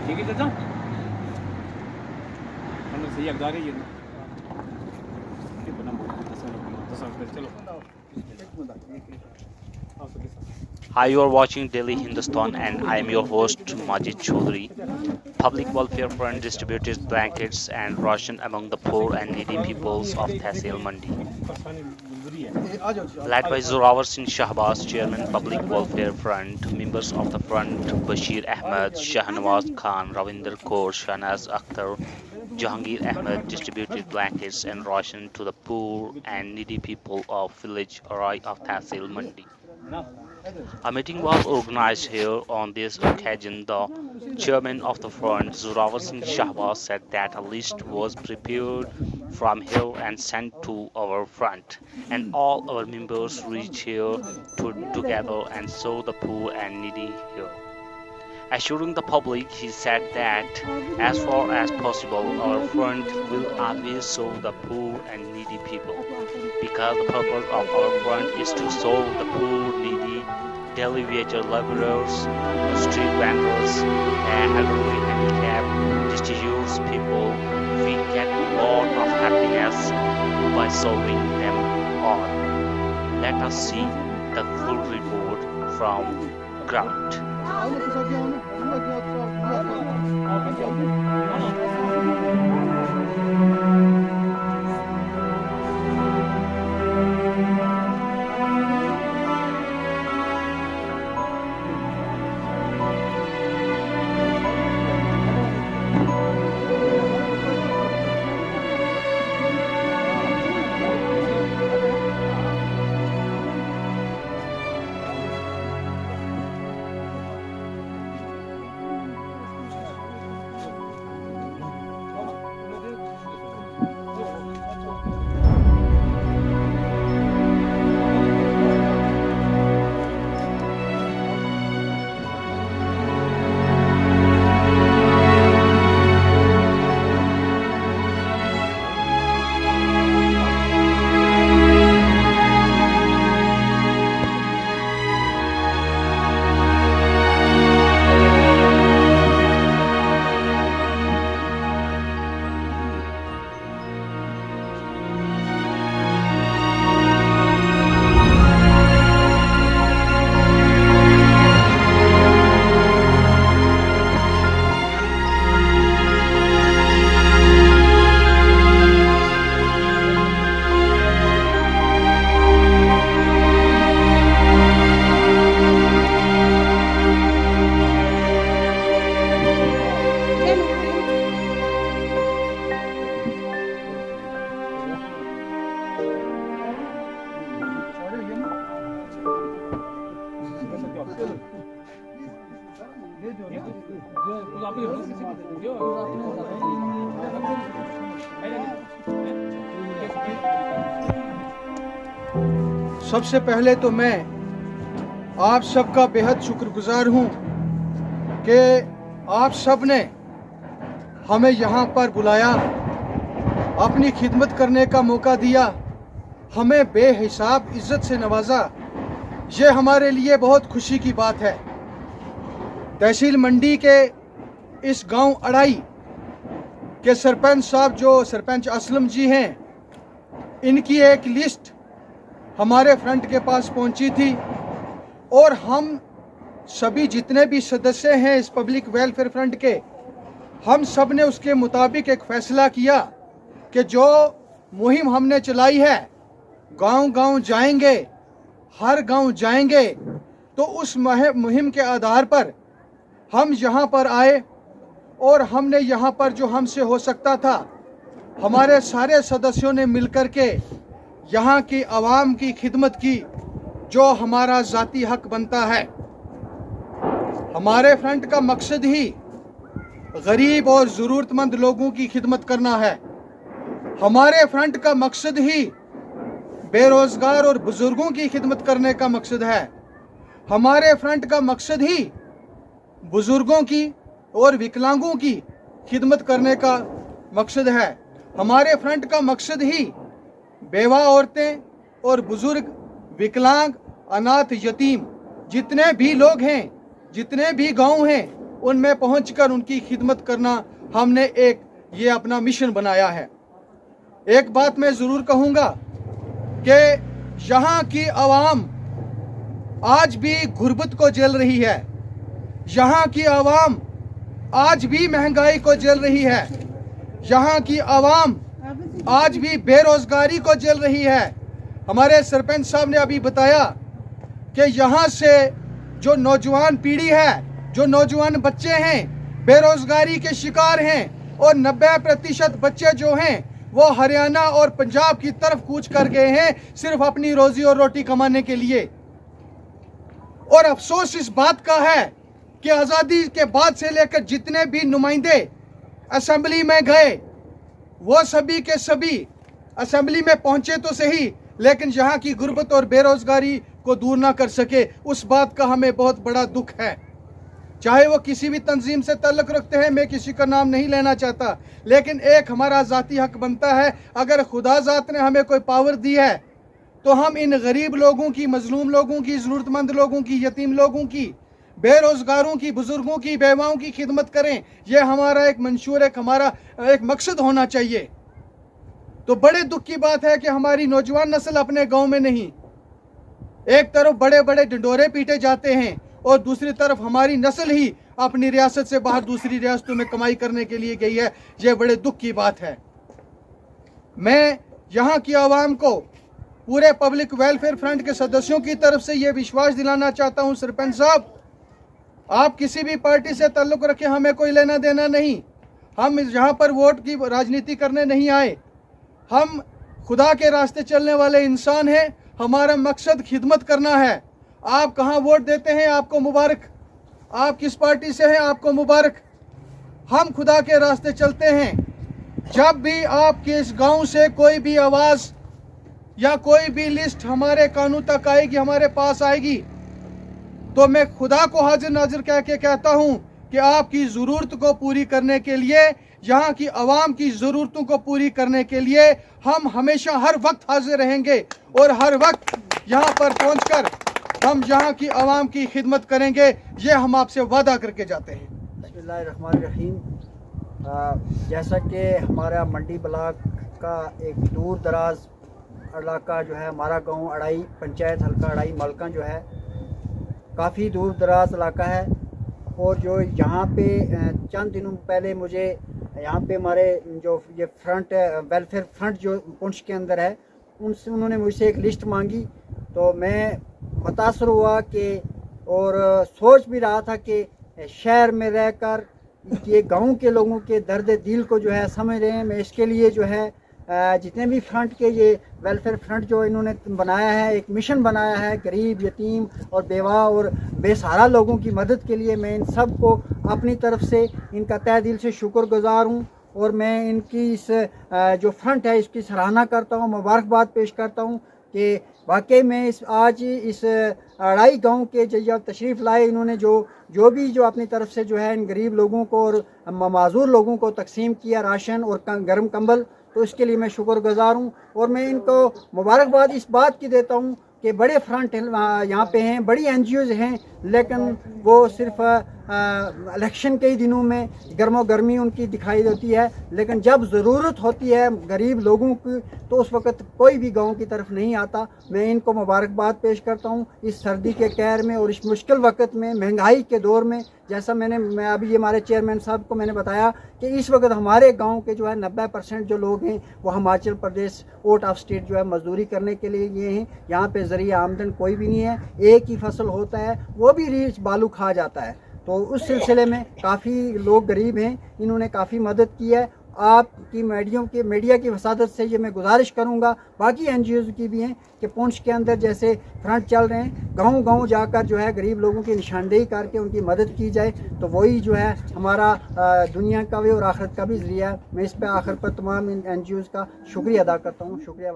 ठीक है चाचा, हम सही हकदार है ये ना। चलो Hi, you are watching Delhi Hindustan, and I am your host Majid Chaudhary. Public Welfare Front distributed blankets and ration among the poor and needy peoples of Tehsil Mandi. Led by Zorawar Singh Shahbaz, Chairman Public Welfare Front, members of the front Bashir Ahmed, Shahnawaz Khan, Ravinder Kaur, Shahnaz Akhtar, Jahangir Ahmed distributed blankets and ration to the poor and needy people of village Arai of Tehsil Mandi. A meeting was organized here on this occasion. The chairman of the front, Zorawar Singh Shahbaz, said that a list was prepared from here and sent to our front, and all our members reached here together and saw the poor and needy here. Assuring the public, he said that as far as possible, our front will always serve the poor and needy people, because the purpose of our front is to serve the poor, needy, daily wage laborers, street vendors, and elderly, handicapped, destitute people. We get a lot of happiness by serving them all. Let us see the full report from ground. सबसे पहले तो मैं आप सबका बेहद शुक्रगुजार हूं कि आप सब ने हमें यहाँ पर बुलाया, अपनी खिदमत करने का मौका दिया, हमें बेहिसाब इज्जत से नवाजा। ये हमारे लिए बहुत खुशी की बात है। तहसील मंडी के इस गांव अड़ाई के सरपंच साहब, जो सरपंच असलम जी हैं, इनकी एक लिस्ट हमारे फ्रंट के पास पहुंची थी और हम सभी जितने भी सदस्य हैं इस पब्लिक वेलफेयर फ्रंट के, हम सब ने उसके मुताबिक एक फैसला किया कि जो मुहिम हमने चलाई है, गांव-गांव जाएंगे, हर गांव जाएंगे, तो उस मुहिम के आधार पर हम यहाँ पर आए और हमने यहाँ पर जो हमसे हो सकता था, हमारे सारे सदस्यों ने मिलकर के यहाँ की आवाम की खिदमत की, जो हमारा ज़ाती हक बनता है। हमारे फ्रंट का मकसद ही गरीब और ज़रूरतमंद लोगों की खिदमत करना है। हमारे फ्रंट का मकसद ही बेरोज़गार और बुज़ुर्गों की खिदमत करने का मकसद है। हमारे फ्रंट का मकसद ही बुज़ुर्गों की और विकलांगों की खिदमत करने का मकसद है। हमारे फ्रंट का मकसद ही बेवा औरतें और बुज़ुर्ग, विकलांग, अनाथ, यतीम जितने भी लोग हैं, जितने भी गांव हैं, उनमें पहुंचकर उनकी खिदमत करना हमने एक ये अपना मिशन बनाया है। एक बात मैं ज़रूर कहूँगा कि यहाँ की आवाम आज भी गुर्बत को झेल रही है, यहाँ की आवाम आज भी महंगाई को झेल रही है, यहाँ की आवाम आज भी बेरोजगारी को झेल रही है। हमारे सरपंच साहब ने अभी बताया कि यहाँ से जो नौजवान पीढ़ी है, जो नौजवान बच्चे हैं, बेरोजगारी के शिकार हैं और 90% बच्चे जो हैं वो हरियाणा और पंजाब की तरफ कूच कर गए हैं सिर्फ अपनी रोजी और रोटी कमाने के लिए। और अफसोस इस बात का है कि आज़ादी के बाद से लेकर जितने भी नुमाइंदे असेंबली में गए वो सभी के सभी असेंबली में पहुंचे तो सही, लेकिन यहाँ की गुर्बत और बेरोजगारी को दूर ना कर सके। उस बात का हमें बहुत बड़ा दुख है। चाहे वो किसी भी तंजीम से ताल्लुक़ रखते हैं, मैं किसी का नाम नहीं लेना चाहता, लेकिन एक हमारा ज़ाती हक बनता है, अगर खुदा ज़ात ने हमें कोई पावर दी है तो हम इन गरीब लोगों की, मजलूम लोगों की, ज़रूरतमंद लोगों की, यतीम लोगों की, बेरोज़गारों की, बुज़ुर्गों की, बेवाओं की खिदमत करें। यह हमारा एक मंशूर, एक हमारा एक मकसद होना चाहिए। तो बड़े दुख की बात है कि हमारी नौजवान नस्ल अपने गाँव में नहीं, एक तरफ बड़े बड़े ढिंढोरे पीटे जाते हैं और दूसरी तरफ हमारी नस्ल ही अपनी रियासत से बाहर दूसरी रियासतों में कमाई करने के लिए गई है। यह बड़े दुख की बात है। मैं यहाँ की आवाम को, पूरे पब्लिक वेलफेयर फ्रंट के सदस्यों की तरफ से यह विश्वास दिलाना चाहता हूँ, सरपंच साहब, आप किसी भी पार्टी से ताल्लुक़ रखें, हमें कोई लेना देना नहीं। हम यहाँ पर वोट की राजनीति करने नहीं आए, हम खुदा के रास्ते चलने वाले इंसान हैं। हमारा मकसद खिदमत करना है। आप कहाँ वोट देते हैं आपको मुबारक, आप किस पार्टी से हैं आपको मुबारक। हम खुदा के रास्ते चलते हैं। जब भी आपके इस गांव से कोई भी आवाज़ या कोई भी लिस्ट हमारे कानून तक आएगी, हमारे पास आएगी, तो मैं खुदा को हाजिर नाजिर कह के कहता हूँ कि आपकी ज़रूरत को पूरी करने के लिए, यहाँ की आवाम की ज़रूरतों को पूरी करने के लिए हम हमेशा हर वक्त हाजिर रहेंगे और हर वक्त यहाँ पर पहुँचकर हम यहाँ की आवाम की खिदमत करेंगे। ये हम आपसे वादा करके जाते हैं। बिस्मिल्लाहिर्रहमानिर्रहीम। जैसा कि हमारा मंडी ब्लॉक का एक दूर दराज इलाका जो है, हमारा गांव अड़ाई पंचायत हल्का अड़ाई मालका जो है, काफ़ी दूर दराज इलाका है। और जो यहाँ पे चंद दिनों पहले मुझे यहाँ पे हमारे जो ये फ्रंट वेलफेयर फ्रंट जो पुंछ के अंदर है, उनसे उन्होंने मुझसे एक लिस्ट मांगी, तो मैं मुतासर हुआ कि और सोच भी रहा था कि शहर में रहकर ये गांव के लोगों के दर्द दिल को जो है समझ रहे हैं। मैं इसके लिए जो है जितने भी फ्रंट के ये वेलफेयर फ्रंट जो इन्होंने बनाया है, एक मिशन बनाया है गरीब, यतीम और बेवा और बेसहारा लोगों की मदद के लिए, मैं इन सब को अपनी तरफ से इनका तहे दिल से शुक्रगुजार हूँ। और मैं इनकी इस जो फ्रंट है इसकी सराहना करता हूँ, मुबारकबाद पेश करता हूँ कि वाकई में आज इस अड़ाई गांव के जब तशरीफ़ लाए, इन्होंने जो भी अपनी तरफ से जो है इन गरीब लोगों को और माजूर लोगों को तकसीम किया राशन और गर्म कंबल, तो इसके लिए मैं शुक्रगुजार हूँ। और मैं इनको मुबारकबाद इस बात की देता हूँ कि बड़े फ्रंट यहाँ पे हैं, बड़ी NGOs हैं, लेकिन वो सिर्फ इलेक्शन के ही दिनों में गर्मा गर्मी उनकी दिखाई देती है, लेकिन जब ज़रूरत होती है गरीब लोगों की तो उस वक़्त कोई भी गांव की तरफ नहीं आता। मैं इनको मुबारकबाद पेश करता हूँ इस सर्दी के कहर में और इस मुश्किल वक्त में, महंगाई के दौर में। जैसा मैं अभी ये हमारे चेयरमैन साहब को मैंने बताया कि इस वक्त हमारे गाँव के जो है 90% जो लोग हैं वो Himachal Pradesh out of state जो है मजदूरी करने के लिए ये हैं। यहाँ पर ज़रिया आमदन कोई भी नहीं है, एक ही फसल होता है, वो भी रीछ बालू खा जाता है। तो उस सिलसिले में काफ़ी लोग गरीब हैं, इन्होंने काफ़ी मदद की है। आपकी मीडिया की वसादत से ये मैं गुजारिश करूंगा, बाकी NGOs की भी हैं, कि पुंछ के अंदर जैसे फ्रंट चल रहे हैं, गांव-गांव जाकर जो है गरीब लोगों की निशानदेही करके उनकी मदद की जाए, तो वही जो है हमारा दुनिया का भी और आखिरत का भी ज़रिया है। मैं इस पर आखिर पर तमाम NGOs का शुक्रिया अदा करता हूँ। शुक्रिया।